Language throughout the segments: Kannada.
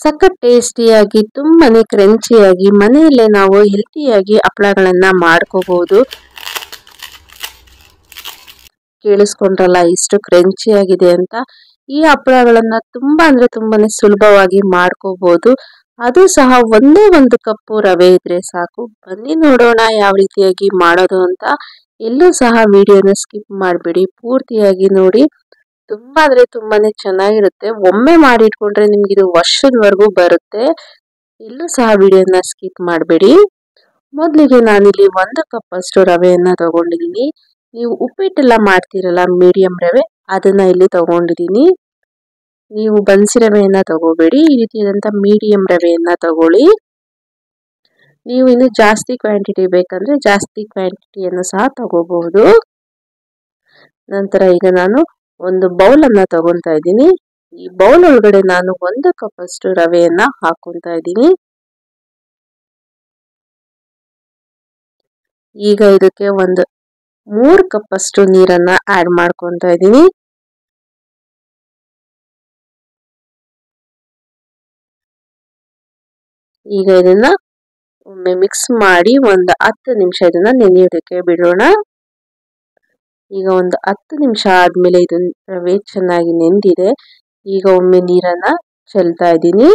ಸಖತ್ ಟೇಸ್ಟಿಯಾಗಿ ತುಂಬಾನೇ ಕ್ರಂಚಿಯಾಗಿ ಮನೆಯಲ್ಲೇ ನಾವು ಹೆಲ್ತಿಯಾಗಿ ಹಪ್ಪಳಗಳನ್ನ ಮಾಡ್ಕೋಬಹುದು. ಕೇಳಿಸ್ಕೊಂಡ್ರಲ್ಲ ಎಷ್ಟು ಕ್ರಂಚಿಯಾಗಿದೆ ಅಂತ. ಈ ಹಪ್ಪಳಗಳನ್ನ ತುಂಬಾ ಅಂದ್ರೆ ತುಂಬಾನೇ ಸುಲಭವಾಗಿ ಮಾಡ್ಕೋಬಹುದು. ಅದು ಸಹ ಒಂದೇ ಒಂದು ಕಪ್ಪು ರವೆ ಇದ್ರೆ ಸಾಕು. ಬನ್ನಿ ನೋಡೋಣ ಯಾವ ರೀತಿಯಾಗಿ ಮಾಡೋದು ಅಂತ. ಎಲ್ಲೂ ಸಹ ವಿಡಿಯೋನ ಸ್ಕಿಪ್ ಮಾಡಬೇಡಿ, ಪೂರ್ತಿಯಾಗಿ ನೋಡಿ. ತುಂಬಾ ಅಂದ್ರೆ ತುಂಬಾನೇ ಚೆನ್ನಾಗಿರುತ್ತೆ. ಒಮ್ಮೆ ಮಾಡಿಟ್ಕೊಂಡ್ರೆ ನಿಮ್ಗೆ ಇದು ವರ್ಷದವರೆಗೂ ಬರುತ್ತೆ. ಎಲ್ಲೂ ಸಹ ವಿಡಿಯೋನ ಸ್ಕಿಪ್ ಮಾಡಬೇಡಿ. ಮೊದಲಿಗೆ ನಾನಿಲ್ಲಿ 1 ಕಪ್ ಅಷ್ಟು ರವೆಯನ್ನ ತಗೊಂಡಿದ್ದೀನಿ. ನೀವು ಉಪ್ಪಿಟ್ಟೆಲ್ಲ ಮಾಡ್ತೀರಲ್ಲ ಮೀಡಿಯಂ ರವೆ, ಅದನ್ನ ಇಲ್ಲಿ ತಗೊಂಡಿದ್ದೀನಿ. ನೀವು ಬನ್ಸಿ ರವೆಯನ್ನ ತಗೋಬೇಡಿ, ಈ ರೀತಿಯಾದಂತ ಮೀಡಿಯಂ ರವೆಯನ್ನ ತಗೊಳ್ಳಿ. ನೀವು ಇನ್ನು ಜಾಸ್ತಿ ಕ್ವಾಂಟಿಟಿ ಬೇಕಂದ್ರೆ ಜಾಸ್ತಿ ಕ್ವಾಂಟಿಟಿಯನ್ನು ಸಹ ತಗೋಬಹುದು. ನಂತರ ಈಗ ನಾನು ಒಂದು ಬೌಲ್ ಅನ್ನ ತಗೊಂತಾ ಇದ್ದೀನಿ. ಈ ಬೌಲ್ ಒಳಗಡೆ ನಾನು 1 ಕಪ್ ಅಷ್ಟು ರವೆಯನ್ನ ಹಾಕೊಂತಾ ಇದ್ದೀನಿ. ಈಗ ಇದಕ್ಕೆ ಒಂದು 3 ಕಪ್ ಅಷ್ಟು ನೀರನ್ನ ಆಡ್ ಮಾಡ್ಕೊಂತಾ ಇದ್ದೀನಿ. ಈಗ ಇದನ್ನ ಒಮ್ಮೆ ಮಿಕ್ಸ್ ಮಾಡಿ ಒಂದು 10 ನಿಮಿಷ ಇದನ್ನ ನೆನೆಯೋದಕ್ಕೆ ಬಿಡೋಣ. ಈಗ ಒಂದು 10 ನಿಮಿಷ ಆದ್ಮೇಲೆ ಇದು ರವೆ ಚೆನ್ನಾಗಿ ನೆಂದಿದೆ. ಈಗ ಒಮ್ಮೆ ನೀರನ್ನ ಚೆಲ್ತಾ ಇದ್ದೀನಿ.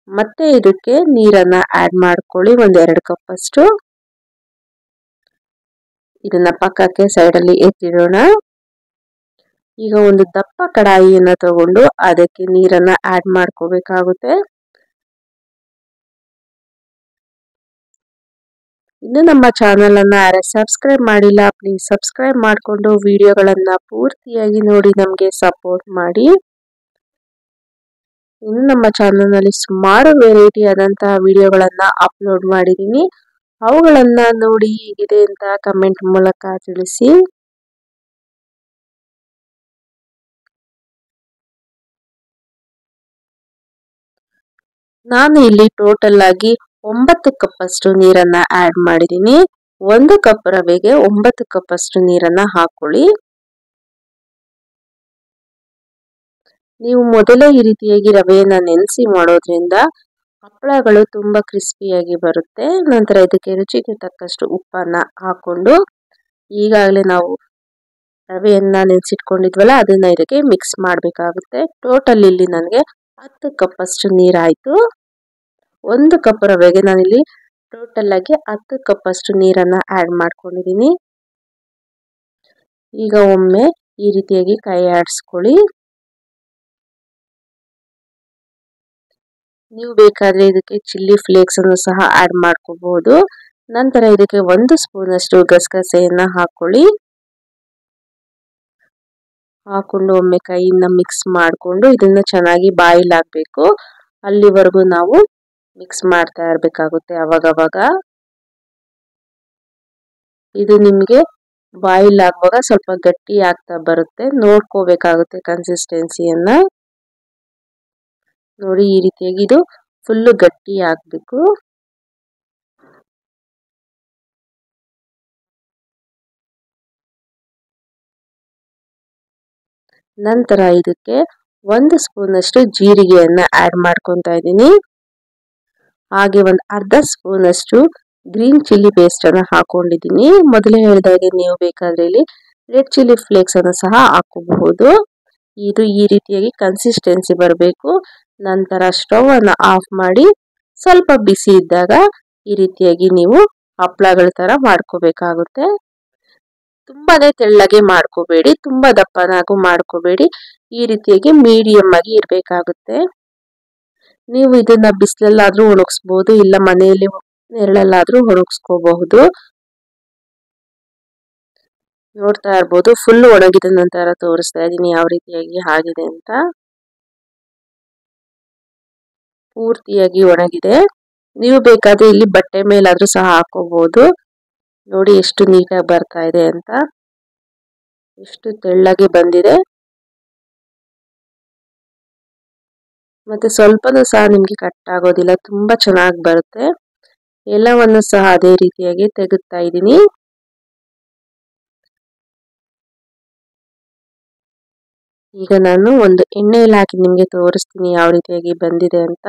ಮತ್ತೆ ಇದಕ್ಕೆ ನೀರನ್ನ ಆಡ್ ಮಾಡ್ಕೊಳ್ಳಿ, ಒಂದು 2 ಕಪ್ ಅಷ್ಟು. ಇದನ್ನ ಪಕ್ಕಕ್ಕೆ ಸೈಡಲ್ಲಿ ಎತ್ತಿಡೋಣ. ಈಗ ಒಂದು ದಪ್ಪ ಕಡಾಯಿಯನ್ನ ತಗೊಂಡು ಅದಕ್ಕೆ ನೀರನ್ನ ಆಡ್ ಮಾಡ್ಕೋಬೇಕಾಗುತ್ತೆ. ಇನ್ನು ನಮ್ಮ ಚಾನಲ್ ಅನ್ನ ಯಾರು ಸಬ್ಸ್ಕ್ರೈಬ್ ಮಾಡಿಲ್ಲ, ಪ್ಲೀಸ್ ಸಬ್ಸ್ಕ್ರೈಬ್ ಮಾಡಿಕೊಂಡು ವಿಡಿಯೋಗಳನ್ನ ಪೂರ್ತಿಯಾಗಿ ನೋಡಿ ನಮಗೆ ಸಪೋರ್ಟ್ ಮಾಡಿ. ಇನ್ನು ನಮ್ಮ ಚಾನಲ್ ನಲ್ಲಿ ಸುಮಾರು ವೆರೈಟಿ ಆದಂತಹ ವಿಡಿಯೋಗಳನ್ನ ಅಪ್ಲೋಡ್ ಮಾಡಿದ್ದೀನಿ. ಅವುಗಳನ್ನ ನೋಡಿ ಹೇಗಿದೆ ಅಂತ ಕಮೆಂಟ್ ಮೂಲಕ ತಿಳಿಸಿ. ನಾನು ಇಲ್ಲಿ ಟೋಟಲ್ ಆಗಿ 9 ಕಪ್ ಅಷ್ಟು ನೀರನ್ನ ಆಡ್ ಮಾಡಿದ್ದೀನಿ. 1 ಕಪ್ ರವೆಗೆ 9 ಕಪ್ ಅಷ್ಟು ನೀರನ್ನ ಹಾಕೊಳ್ಳಿ. ನೀವು ಮೊದಲೇ ಈ ರೀತಿಯಾಗಿ ರವೆಯನ್ನ ನೆನೆಸಿ ಮಾಡೋದ್ರಿಂದ ಹಪ್ಪಳಗಳು ತುಂಬಾ ಕ್ರಿಸ್ಪಿಯಾಗಿ ಬರುತ್ತೆ. ನಂತರ ಇದಕ್ಕೆ ರುಚಿಗೆ ತಕ್ಕಷ್ಟು ಉಪ್ಪನ್ನ ಹಾಕೊಂಡು ಈಗಾಗಲೇ ನಾವು ರವೆಯನ್ನ ನೆನೆಸಿಟ್ಕೊಂಡಿದ್ವಲ್ಲ ಅದನ್ನ ಇದಕ್ಕೆ ಮಿಕ್ಸ್ ಮಾಡಬೇಕಾಗುತ್ತೆ. ಟೋಟಲ್ ಇಲ್ಲಿ ನನಗೆ 10 ಕಪ್ ಅಷ್ಟು ನೀರಾಯ್ತು. 1 ಕಪ್ ರವೆಗೆ ನಾನಿಲ್ಲಿ ಟೋಟಲ್ ಆಗಿ 10 ಕಪ್ ಅಷ್ಟು ನೀರನ್ನ ಆಡ್ ಮಾಡ್ಕೊಂಡಿದ್ದೀನಿ. ಈಗ ಒಮ್ಮೆ ಈ ರೀತಿಯಾಗಿ ಕೈ ಆಡಿಸ್ಕೊಳ್ಳಿ. ನೀವು ಬೇಕಾದ್ರೆ ಇದಕ್ಕೆ ಚಿಲ್ಲಿ ಫ್ಲೇಕ್ಸ್ ಅನ್ನು ಸಹ ಆಡ್ ಮಾಡ್ಕೋಬಹುದು. ನಂತರ ಇದಕ್ಕೆ 1 ಸ್ಪೂನ್ ಅಷ್ಟು ಗಸಗಸೆಯನ್ನ ಹಾಕೊಳ್ಳಿ. ಹಾಕೊಂಡು ಒಮ್ಮೆ ಕೈಯಿಂದ ಮಿಕ್ಸ್ ಮಾಡಿಕೊಂಡು ಇದನ್ನ ಚೆನ್ನಾಗಿ ಬಾಯ್ಲ್ ಆಗ್ಬೇಕು. ಅಲ್ಲಿವರೆಗೂ ನಾವು ಮಿಕ್ಸ್ ಮಾಡ್ತಾ ಇರಬೇಕಾಗುತ್ತೆ ಅವಾಗವಾಗ. ಇದು ನಿಮಗೆ ಬಾಯ್ಲ್ ಆಗುವಾಗ ಸ್ವಲ್ಪ ಗಟ್ಟಿ ಆಗ್ತಾ ಬರುತ್ತೆ, ನೋಡ್ಕೋಬೇಕಾಗುತ್ತೆ ಕನ್ಸಿಸ್ಟೆನ್ಸಿಯನ್ನ. ನೋಡಿ ಈ ರೀತಿಯಾಗಿ ಇದು ಫುಲ್ ಗಟ್ಟಿ ಆಗ್ಬೇಕು. ನಂತರ ಇದಕ್ಕೆ 1 ಸ್ಪೂನ್ ಅಷ್ಟು ಜೀರಿಗೆಯನ್ನ ಆಡ್ ಮಾಡ್ಕೊಂತಾ ಇದ್ದೀನಿ. ಹಾಗೆ ಒಂದು ಅರ್ಧ ಸ್ಪೂನ್ ಅಷ್ಟು ಗ್ರೀನ್ ಚಿಲ್ಲಿ ಪೇಸ್ಟ್ ಅನ್ನ ಹಾಕೊಂಡಿದ್ದೀನಿ. ಮೊದಲೇ ಹೇಳಿದಾಗೆ ನೀವು ಬೇಕಾದ್ರೆ ಇಲ್ಲಿ ರೆಡ್ ಚಿಲ್ಲಿ ಫ್ಲೇಕ್ಸ್ ಅನ್ನು ಸಹ ಹಾಕೋಬಹುದು. ಇದು ಈ ರೀತಿಯಾಗಿ ಕನ್ಸಿಸ್ಟೆನ್ಸಿ ಬರಬೇಕು. ನಂತರ ಸ್ಟವ್ ಅನ್ನು ಆಫ್ ಮಾಡಿ ಸ್ವಲ್ಪ ಬಿಸಿ ಇದ್ದಾಗ ಈ ರೀತಿಯಾಗಿ ನೀವು ಹಪ್ಪಳಗಳ ತರ ಮಾಡ್ಕೋಬೇಕಾಗುತ್ತೆ. ತುಂಬಾನೇ ತೆಳ್ಳಗೆ ಮಾಡ್ಕೋಬೇಡಿ, ತುಂಬಾ ದಪ್ಪನಾಗೂ ಮಾಡ್ಕೋಬೇಡಿ. ಈ ರೀತಿಯಾಗಿ ಮೀಡಿಯಂ ಆಗಿ ಇರಬೇಕಾಗುತ್ತೆ. ನೀವು ಇದನ್ನ ಬಿಸಿಲಲ್ಲಾದ್ರೂ ಒಣಗಿಸ್ಬೋದು, ಇಲ್ಲ ಮನೆಯಲ್ಲಿ ನೆರಳಲ್ಲಾದ್ರೂ ಒಣಗಿಸ್ಕೋಬಹುದು. ನೋಡ್ತಾ ಇರ್ಬೋದು ಫುಲ್ ಒಣಗಿದ ನಂತರ ತೋರಿಸ್ತಾ ಇದ್ದೀನಿ ಯಾವ ರೀತಿಯಾಗಿ ಆಗಿದೆ ಅಂತ. ಪೂರ್ತಿಯಾಗಿ ಒಣಗಿದೆ. ನೀವು ಬೇಕಾದ್ರೆ ಇಲ್ಲಿ ಬಟ್ಟೆ ಮೇಲಾದ್ರೂ ಸಹ ಹಾಕೋಬಹುದು. ನೋಡಿ ಎಷ್ಟು ನೀಟಾಗಿ ಬರ್ತಾ ಇದೆ ಅಂತ, ಎಷ್ಟು ತೆಳ್ಳಗೆ ಬಂದಿದೆ. ಮತ್ತೆ ಸ್ವಲ್ಪನೂ ಸಹ ನಿಮ್ಗೆ ಕಟ್ ಆಗೋದಿಲ್ಲ, ತುಂಬಾ ಚೆನ್ನಾಗಿ ಬರುತ್ತೆ. ಎಲ್ಲವನ್ನು ಸಹ ಅದೇ ರೀತಿಯಾಗಿ ತೆಗೆದುತ್ತಾ ಇದ್ದೀನಿ. ಈಗ ನಾನು ಒಂದು ಎಣ್ಣೆಯಲ್ಲಿ ಹಾಕಿ ನಿಮಗೆ ತೋರಿಸ್ತೀನಿ ಯಾವ ರೀತಿಯಾಗಿ ಬಂದಿದೆ ಅಂತ.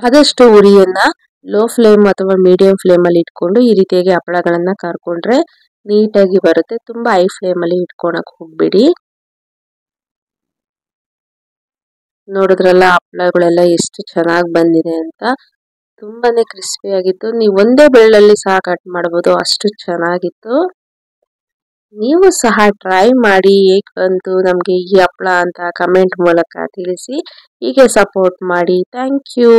ಆದಷ್ಟು ಉರಿಯನ್ನ ಲೋ ಫ್ಲೇಮ್ ಅಥವಾ ಮೀಡಿಯಂ ಫ್ಲೇಮ್ ಅಲ್ಲಿ ಇಟ್ಕೊಂಡು ಈ ರೀತಿಯಾಗಿ ಹಪ್ಪಳಗಳನ್ನ ಕರ್ಕೊಂಡ್ರೆ ನೀಟಾಗಿ ಬರುತ್ತೆ. ತುಂಬಾ ಹೈ ಫ್ಲೇಮ್ ಅಲ್ಲಿ ಇಟ್ಕೊಳಕ್ ಹೋಗ್ಬೇಡಿ. ನೋಡಿದ್ರಲ್ಲ ಹಪ್ಪಳಗಳೆಲ್ಲ ಎಷ್ಟು ಚೆನ್ನಾಗಿ ಬಂದಿದೆ ಅಂತ. ತುಂಬಾನೇ ಕ್ರಿಸ್ಪಿ ಆಗಿತ್ತು. ನೀವು ಒಂದೇ ಬೆಳ್ಳಲ್ಲಿ ಸಹ ಕಟ್ ಮಾಡಬಹುದು, ಅಷ್ಟು ಚೆನ್ನಾಗಿತ್ತು. ನೀವು ಸಹ ಟ್ರೈ ಮಾಡಿ ಹೇಗೆ ಬಂತು ನಮಗೆ ಈ ಹಪ್ಪಳ ಅಂತ ಕಮೆಂಟ್ ಮೂಲಕ ತಿಳಿಸಿ. ಹೀಗೆ ಸಪೋರ್ಟ್ ಮಾಡಿ. Thank you.